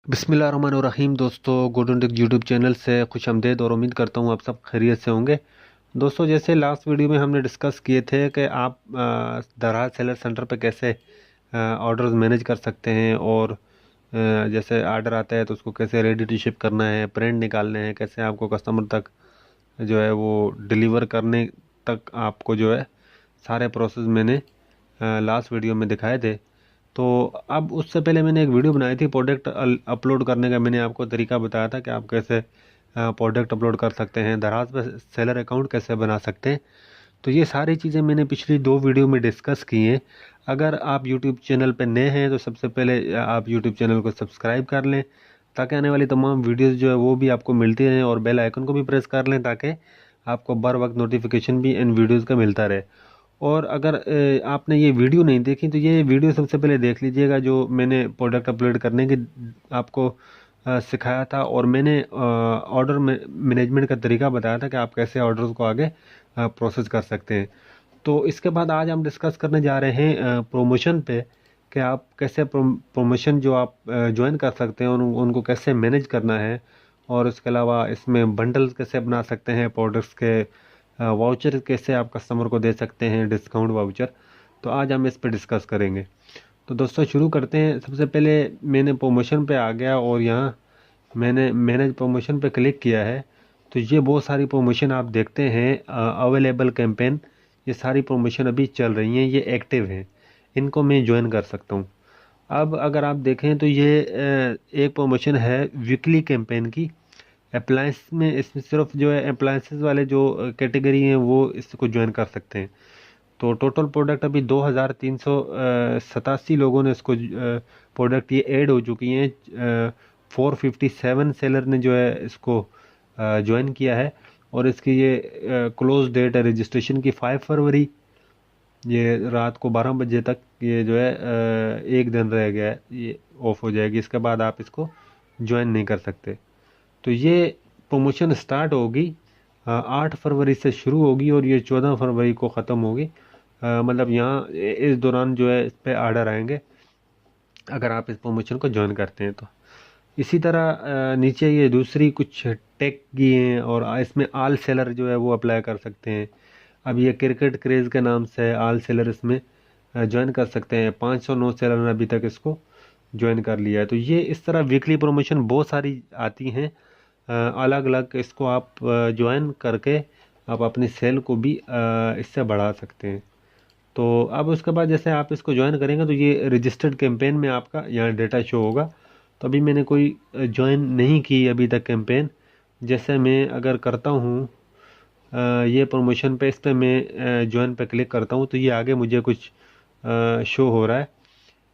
बिस्मिल्लाहिर्रहमानिर्रहीम। दोस्तों, golden take YouTube channel से खुश आमदेद और उम्मीद करता हूँ आप सब खैरियत से होंगे। दोस्तों, जैसे लास्ट वीडियो में हमने डिस्कस किए थे कि आप दराज सेलर सेंटर पे कैसे ऑर्डर्स मैनेज कर सकते हैं और जैसे आर्डर आता है तो उसको कैसे रेडी टू शिप करना है, प्रिंट निकालने हैं, कैसे आपको कस्टमर तक जो है वो डिलीवर करने तक आपको जो है सारे प्रोसेस मैंने लास्ट वीडियो में दिखाए थे। तो अब उससे पहले मैंने एक वीडियो बनाई थी प्रोडक्ट अपलोड करने का। मैंने आपको तरीका बताया था कि आप कैसे प्रोडक्ट अपलोड कर सकते हैं, दराज पे सेलर अकाउंट कैसे बना सकते हैं। तो ये सारी चीज़ें मैंने पिछली 2 वीडियो में डिस्कस की हैं। अगर आप यूट्यूब चैनल पर नए हैं तो सबसे पहले आप यूट्यूब चैनल को सब्सक्राइब कर लें ताकि आने वाली तमाम वीडियोस जो है वो भी आपको मिलती रहें, और बेल आइकन को भी प्रेस कर लें ताकि आपको बर वक्त नोटिफिकेशन भी इन वीडियोज़ का मिलता रहे। और अगर आपने ये वीडियो नहीं देखी तो ये वीडियो सबसे पहले देख लीजिएगा, जो मैंने प्रोडक्ट अपलोड करने की आपको सिखाया था, और मैंने ऑर्डर मैनेजमेंट का तरीका बताया था कि आप कैसे ऑर्डर्स को आगे प्रोसेस कर सकते हैं। तो इसके बाद आज हम डिस्कस करने जा रहे हैं प्रमोशन पे कि आप कैसे प्रमोशन जो आप ज्वाइन कर सकते हैं उनको कैसे मैनेज करना है, और इसके अलावा इसमें बंडल्स कैसे बना सकते हैं प्रोडक्ट्स के, वाउचर कैसे आप कस्टमर को दे सकते हैं, डिस्काउंट वाउचर। तो आज हम इस पर डिस्कस करेंगे। तो दोस्तों शुरू करते हैं। सबसे पहले मैंने प्रमोशन पे आ गया और यहाँ मैंने मैनेज प्रमोशन पे क्लिक किया है। तो ये बहुत सारी प्रमोशन आप देखते हैं अवेलेबल कैंपेन, ये सारी प्रमोशन अभी चल रही हैं, ये एक्टिव हैं, इनको मैं ज्वाइन कर सकता हूँ। अब अगर आप देखें तो ये एक प्रमोशन है वीकली कैंपेन की अप्लायंस में। इसमें सिर्फ जो है अप्लायंसेस वाले जो कैटेगरी हैं वो इसको ज्वाइन कर सकते हैं। तो टोटल प्रोडक्ट अभी 2387 लोगों ने इसको प्रोडक्ट ये ऐड हो चुकी हैं। 457 सेलर ने जो है इसको ज्वाइन किया है, और इसकी ये क्लोज डेट है रजिस्ट्रेशन की 5 फरवरी। ये रात को 12 बजे तक ये जो है एक दिन रह गया है, ये ऑफ हो जाएगी। इसके बाद आप इसको ज्वाइन नहीं कर सकते। तो ये प्रमोशन स्टार्ट होगी 8 फरवरी से शुरू होगी और ये 14 फरवरी को ख़त्म होगी। मतलब यहाँ इस दौरान जो है इस पे आर्डर आएंगे अगर आप इस प्रमोशन को ज्वाइन करते हैं तो। इसी तरह नीचे ये दूसरी कुछ टेक की हैं, और इसमें आल सेलर जो है वो अप्लाई कर सकते हैं। अब ये क्रिकेट क्रेज़ के नाम से आल सेलर इसमें ज्वाइन कर सकते हैं। 509 सेलर ने अभी तक इसको ज्वाइन कर लिया है। तो ये इस तरह वीकली प्रमोशन बहुत सारी आती हैं अलग अलग। इसको आप ज्वाइन करके आप अपनी सेल को भी इससे बढ़ा सकते हैं। तो अब उसके बाद जैसे आप इसको ज्वाइन करेंगे तो ये रजिस्टर्ड कैंपेन में आपका यहाँ डेटा शो होगा। तो अभी मैंने कोई ज्वाइन नहीं की अभी तक कैंपेन। जैसे मैं अगर करता हूँ ये प्रमोशन पे, इस पर मैं ज्वाइन पे क्लिक करता हूँ तो ये आगे मुझे कुछ शो हो रहा है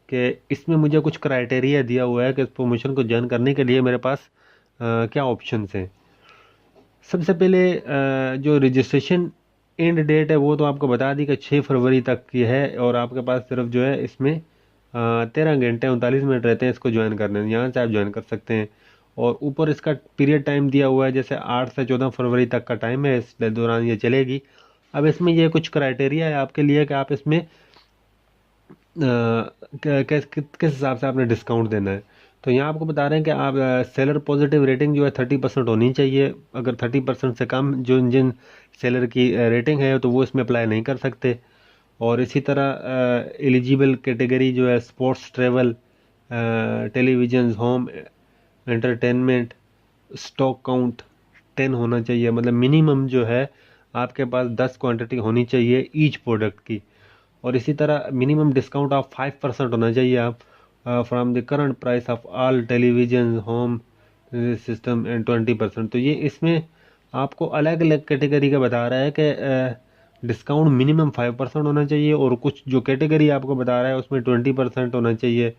कि इसमें मुझे कुछ क्राइटेरिया दिया हुआ है कि इस प्रमोशन को ज्वाइन करने के लिए मेरे पास क्या ऑप्शंस हैं। सबसे पहले जो रजिस्ट्रेशन एंड डेट है वो तो आपको बता दी कि 6 फरवरी तक की है, और आपके पास सिर्फ जो है इसमें 13 घंटे 39 मिनट रहते हैं इसको ज्वाइन करने में। यहाँ से आप ज्वाइन कर सकते हैं, और ऊपर इसका पीरियड टाइम दिया हुआ है, जैसे 8 से 14 फरवरी तक का टाइम है, इस दौरान ये चलेगी। अब इसमें ये कुछ क्राइटेरिया है आपके लिए कि आप इसमें किस हिसाब से आपने डिस्काउंट देना है। तो यहाँ आपको बता रहे हैं कि आप सेलर पॉजिटिव रेटिंग जो है 30% होनी चाहिए। अगर 30% से कम जो जिन सेलर की रेटिंग है तो वो इसमें अप्लाई नहीं कर सकते। और इसी तरह एलिजिबल कैटेगरी जो है sports, travel, television, home entertainment, stock count 10 होना चाहिए। मतलब मिनिमम जो है आपके पास 10 क्वांटिटी होनी चाहिए ईच प्रोडक्ट की। और इसी तरह मिनिमम डिस्काउंट ऑफ 5% होना चाहिए आप from the current price of all television, home system and 20%। तो ये इसमें आपको अलग अलग कैटेगरी का बता रहा है कि डिस्काउंट मिनिमम 5% होना चाहिए, और कुछ जो कैटेगरी आपको बता रहा है उसमें 20% होना चाहिए।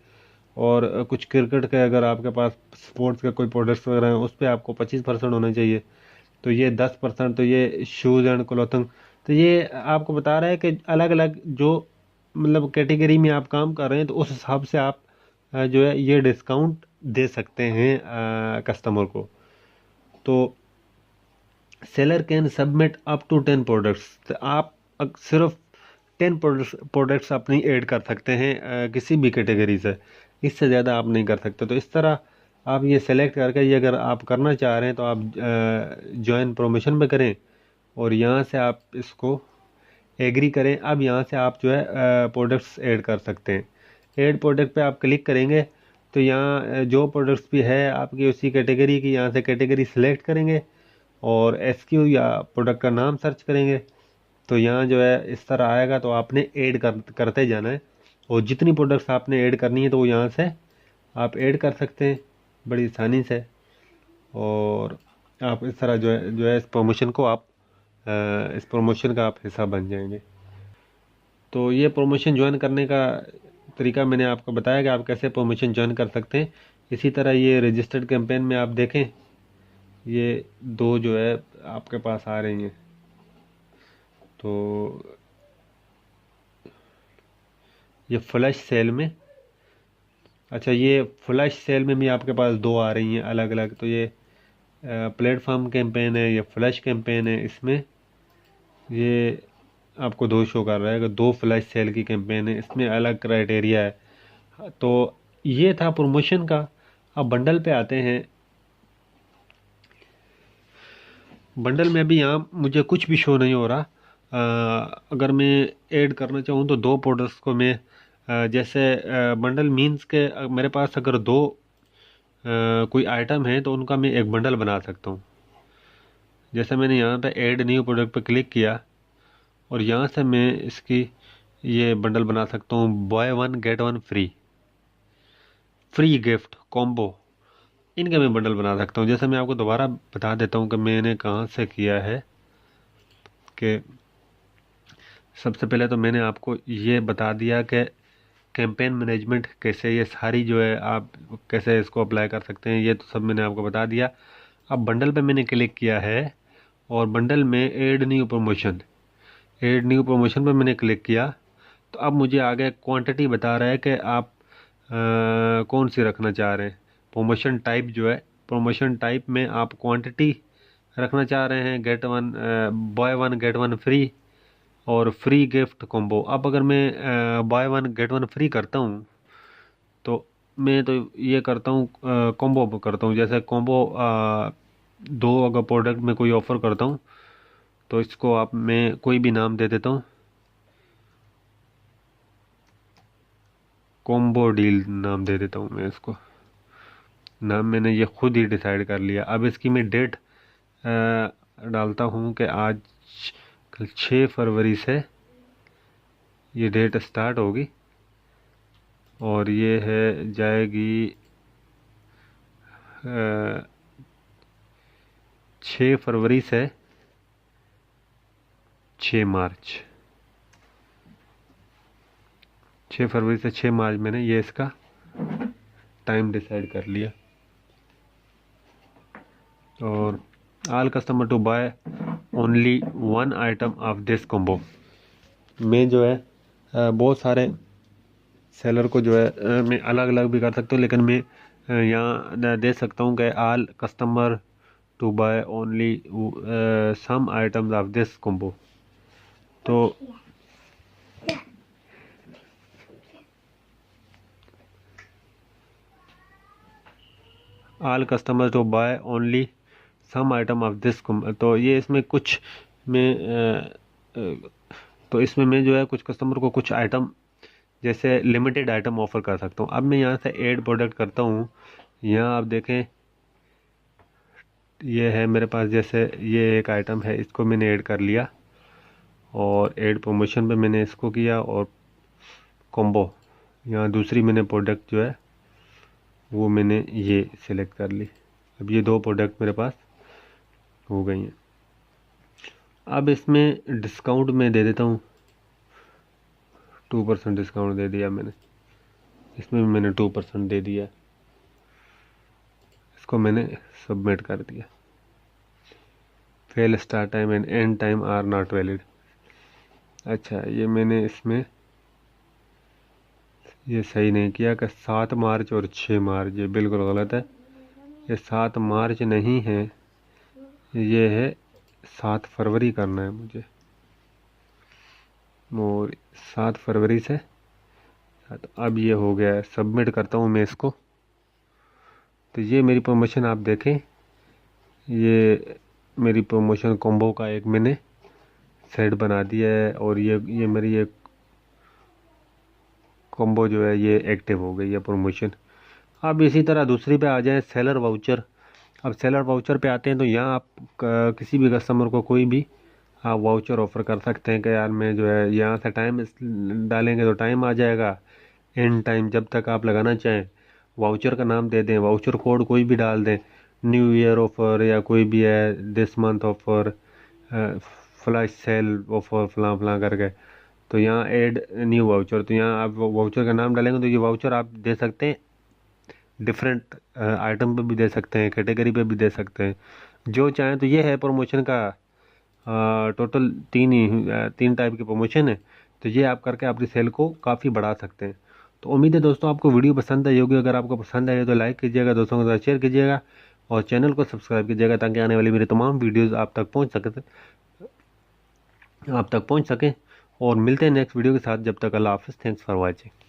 और कुछ क्रिकेट के अगर आपके पास स्पोर्ट्स के कोई प्रोडक्ट्स वगैरह हैं उस पर आपको 25% होना चाहिए। तो ये 10%। तो ये शूज़ एंड क्लॉथिंग। तो ये आपको बता रहा है कि अलग अलग जो मतलब कैटेगरी में आप काम कर रहे हैं तो उस हिसाब से आप जो है ये डिस्काउंट दे सकते हैं कस्टमर को। तो seller can submit up to 10 products. तो आप सिर्फ 10 प्रोडक्ट्स अपनी ऐड कर सकते हैं किसी भी कैटेगरी से, इससे ज़्यादा आप नहीं कर सकते। तो इस तरह आप ये सेलेक्ट करके ये अगर आप करना चाह रहे हैं तो आप जॉइन प्रमोशन पे करें और यहाँ से आप इसको एग्री करें। अब यहाँ से आप जो है प्रोडक्ट्स ऐड कर सकते हैं। ऐड प्रोडक्ट पे आप क्लिक करेंगे तो यहाँ जो प्रोडक्ट्स भी है आपकी उसी कैटेगरी की, यहाँ से कैटेगरी सिलेक्ट करेंगे और एसक्यू या प्रोडक्ट का नाम सर्च करेंगे तो यहाँ जो है इस तरह आएगा। तो आपने ऐड करते जाना है और जितनी प्रोडक्ट्स आपने ऐड करनी है तो वो यहाँ से आप ऐड कर सकते हैं बड़ी आसानी से। और आप इस तरह जो है इस प्रमोशन को आप इस प्रमोशन का आप हिस्सा बन जाएंगे। तो ये प्रमोशन ज्वाइन करने का तरीका मैंने आपको बताया कि आप कैसे प्रमोशन ज्वाइन कर सकते हैं। इसी तरह ये रजिस्टर्ड कैंपेन में आप देखें ये दो जो है आपके पास आ रही हैं। तो ये फ्लैश सेल में, अच्छा ये फ्लैश सेल में भी आपके पास दो आ रही हैं अलग अलग। तो ये प्लेटफॉर्म कैंपेन है, ये फ्लैश कैंपेन है। इसमें ये आपको दो शो कर रहा है कि दो फ्लैश सेल की कैंपेन है, इसमें अलग क्राइटेरिया है। तो ये था प्रमोशन का। अब बंडल पे आते हैं। बंडल में भी यहाँ मुझे कुछ भी शो नहीं हो रहा। अगर मैं ऐड करना चाहूँ तो दो प्रोडक्ट्स को मैं जैसे बंडल मीन्स के मेरे पास अगर दो कोई आइटम है तो उनका मैं एक बंडल बना सकता हूँ। जैसे मैंने यहाँ पे ऐड न्यू प्रोडक्ट पे क्लिक किया और यहाँ से मैं इसकी ये बंडल बना सकता हूँ, by one get one free, free gift combo, इनके मैं बंडल बना सकता हूँ। जैसे मैं आपको दोबारा बता देता हूँ कि मैंने कहाँ से किया है। कि सबसे पहले तो मैंने आपको ये बता दिया कि कैंपेन मैनेजमेंट कैसे, ये सारी जो है आप कैसे इसको अप्लाई कर सकते हैं, ये तो सब मैंने आपको बता दिया। अब बंडल पे मैंने क्लिक किया है और बंडल में add new promotion, add new promotion पे मैंने क्लिक किया तो अब मुझे आगे क्वांटिटी बता रहा है कि आप कौन सी रखना चाह रहे हैं। प्रमोशन टाइप जो है, प्रमोशन टाइप में आप क्वांटिटी रखना चाह रहे हैं, get one by one get one free और फ्री गिफ्ट कॉम्बो। अब अगर मैं by one get one free करता हूँ तो मैं तो ये करता हूँ कॉम्बो करता हूँ। जैसे कॉम्बो दो अगर प्रोडक्ट में कोई ऑफ़र करता हूँ तो इसको आप मैं कोई भी नाम दे देता हूँ, कॉम्बो डील नाम दे देता हूँ मैं इसको। नाम मैंने ये खुद ही डिसाइड कर लिया। अब इसकी मैं डेट डालता हूँ कि आज कल 6 फरवरी से ये डेट स्टार्ट होगी और ये है जाएगी 6 फरवरी से 6 मार्च, 6 फरवरी से 6 मार्च मैंने ये इसका टाइम डिसाइड कर लिया। और all customer to buy only one item of this combo. मैं जो है बहुत सारे सेलर को जो है मैं अलग अलग भी कर सकता हूँ, लेकिन मैं यहाँ दे सकता हूँ कि all customer to buy only some items of this combo. तो all customer to buy only some item of this combo. तो ये इसमें कुछ मैं तो इसमें मैं जो है कुछ कस्टमर को कुछ आइटम जैसे लिमिटेड आइटम ऑफ़र कर सकता हूँ। अब मैं यहाँ से ऐड प्रोडक्ट करता हूँ। यहाँ आप देखें ये है मेरे पास, जैसे ये एक आइटम है, इसको मैंने ऐड कर लिया और ऐड प्रमोशन पे मैंने इसको किया और कॉम्बो यहाँ दूसरी मैंने प्रोडक्ट जो है वो मैंने ये सिलेक्ट कर ली। अब ये दो प्रोडक्ट मेरे पास हो गई हैं। अब इसमें डिस्काउंट मैं दे देता हूँ, 2% डिस्काउंट दे दिया मैंने। इसमें भी मैंने 2% दे दिया। इसको मैंने सबमिट कर दिया। Fail start time and end time are not valid. अच्छा ये मैंने इसमें ये सही नहीं किया कि 7 मार्च और 6 मार्च, ये बिल्कुल गलत है। ये 7 मार्च नहीं है, ये है 7 फरवरी करना है मुझे। और 7 फरवरी से तो अब ये हो गया है। सबमिट करता हूँ मैं इसको तो ये मेरी प्रमोशन आप देखें, ये मेरी प्रमोशन कॉम्बो का एक मैंने सेट बना दिया है और ये मेरी एक कॉम्बो जो है ये एक्टिव हो गई है प्रमोशन। अब इसी तरह दूसरी पे आ जाए, सेलर वाउचर। अब सेलर वाउचर पे आते हैं तो यहाँ आप किसी भी कस्टमर को कोई भी आप वाउचर ऑफ़र कर सकते हैं कि यार मैं जो है यहाँ से टाइम डालेंगे तो टाइम आ जाएगा, एंड टाइम जब तक आप लगाना चाहें वाउचर का नाम दे दें, वाउचर कोड कोई भी डाल दें, न्यू ईयर ऑफ़र या कोई भी है, this month offer, flash sale offer फलां फलां करके, तो यहाँ ऐड न्यू वाउचर, तो यहाँ आप वाउचर का नाम डालेंगे तो ये वाउचर आप दे सकते हैं, डिफरेंट आइटम पे भी दे सकते हैं, कैटेगरी पे भी दे सकते हैं, जो चाहें। तो ये है प्रमोशन का टोटल तीन टाइप की प्रमोशन है। तो ये आप करके अपनी सेल को काफ़ी बढ़ा सकते हैं। तो उम्मीद है दोस्तों आपको वीडियो पसंद आई होगी। अगर आपको पसंद आई तो लाइक कीजिएगा, दोस्तों के साथ शेयर कीजिएगा और चैनल को सब्सक्राइब कीजिएगा ताकि आने वाली मेरी तमाम वीडियोज़ आप तक पहुँच सकें। और मिलते हैं नेक्स्ट वीडियो के साथ, जब तक अल्लाह हाफ़िज़, थैंक्स फॉर वॉचिंग।